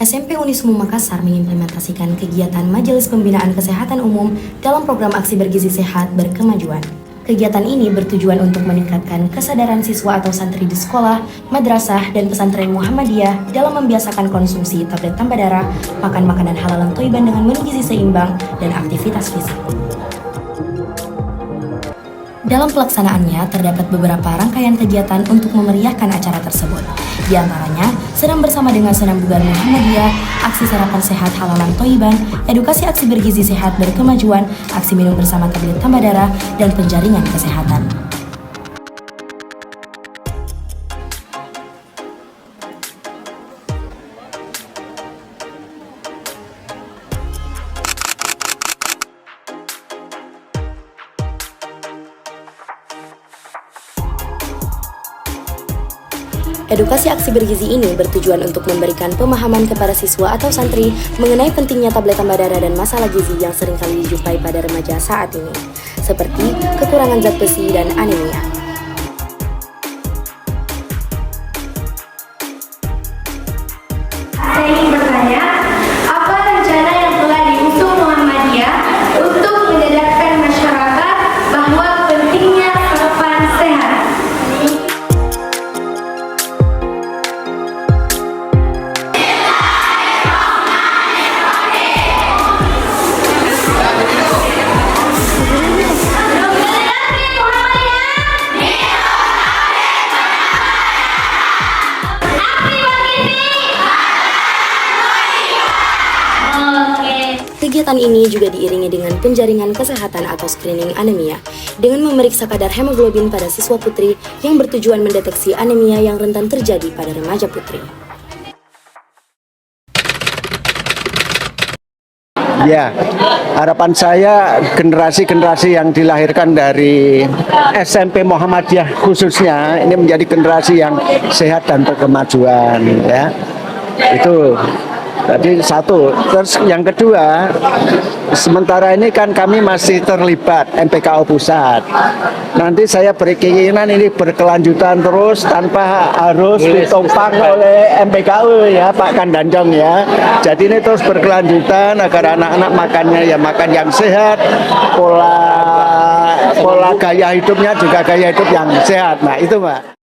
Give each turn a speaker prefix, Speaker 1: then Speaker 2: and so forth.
Speaker 1: SMP Unismu Makassar mengimplementasikan kegiatan Majelis Pembinaan Kesehatan Umum dalam program Aksi Bergizi Sehat Berkemajuan. Kegiatan ini bertujuan untuk meningkatkan kesadaran siswa atau santri di sekolah, madrasah, dan pesantren Muhammadiyah dalam membiasakan konsumsi tablet tambah darah, makan makanan halal dan thoiban dengan menu gizi seimbang, dan aktivitas fisik. Dalam pelaksanaannya, terdapat beberapa rangkaian kegiatan untuk memeriahkan acara tersebut. Di antaranya, senam bersama dengan senam bugar Muhammadiyah, aksi sarapan sehat halalan Thoiban, edukasi aksi bergizi sehat berkemajuan, aksi minum bersama tablet tambah darah, dan penjaringan kesehatan. Edukasi aksi bergizi ini bertujuan untuk memberikan pemahaman kepada siswa atau santri mengenai pentingnya tablet tambah darah dan masalah gizi yang seringkali dijumpai pada remaja saat ini, seperti kekurangan zat besi dan anemia.
Speaker 2: Saya ingin bertanya, apa rencana yang telah diusung Muhammadiyah untuk menyadarkan masyarakat bahwa pentingnya asupan sehat?
Speaker 1: Kegiatan ini juga diiringi dengan penjaringan kesehatan atau screening anemia dengan memeriksa kadar hemoglobin pada siswa putri yang bertujuan mendeteksi anemia yang rentan terjadi pada remaja putri.
Speaker 3: Ya, harapan saya generasi-generasi yang dilahirkan dari SMP Muhammadiyah khususnya ini menjadi generasi yang sehat dan berkemajuan, ya. Itu tadi satu. Terus yang kedua, sementara ini kan kami masih terlibat MPKU pusat. Nanti saya berkeinginan ini berkelanjutan terus tanpa harus ditopang oleh MPKU, ya Pak Kandanjong, ya. Jadi ini terus berkelanjutan agar anak-anak makannya ya makan yang sehat, pola gaya hidupnya juga gaya hidup yang sehat. Nah itu Pak.